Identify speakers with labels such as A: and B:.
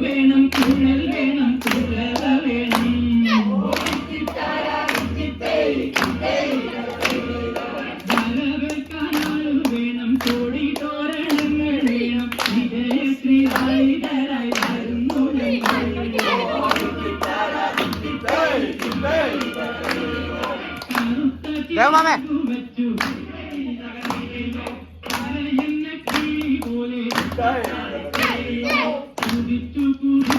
A: വേണം കുഴൽ വേണം കുഴവ വേണം വരവേൽക്കാനാളു വേണം കോടി തോരണങ്ങൾ വേണം വിജയശ്രീ വൈദ്യരായി വരുന്നു വെച്ചു പോലെ കുതിച്ചു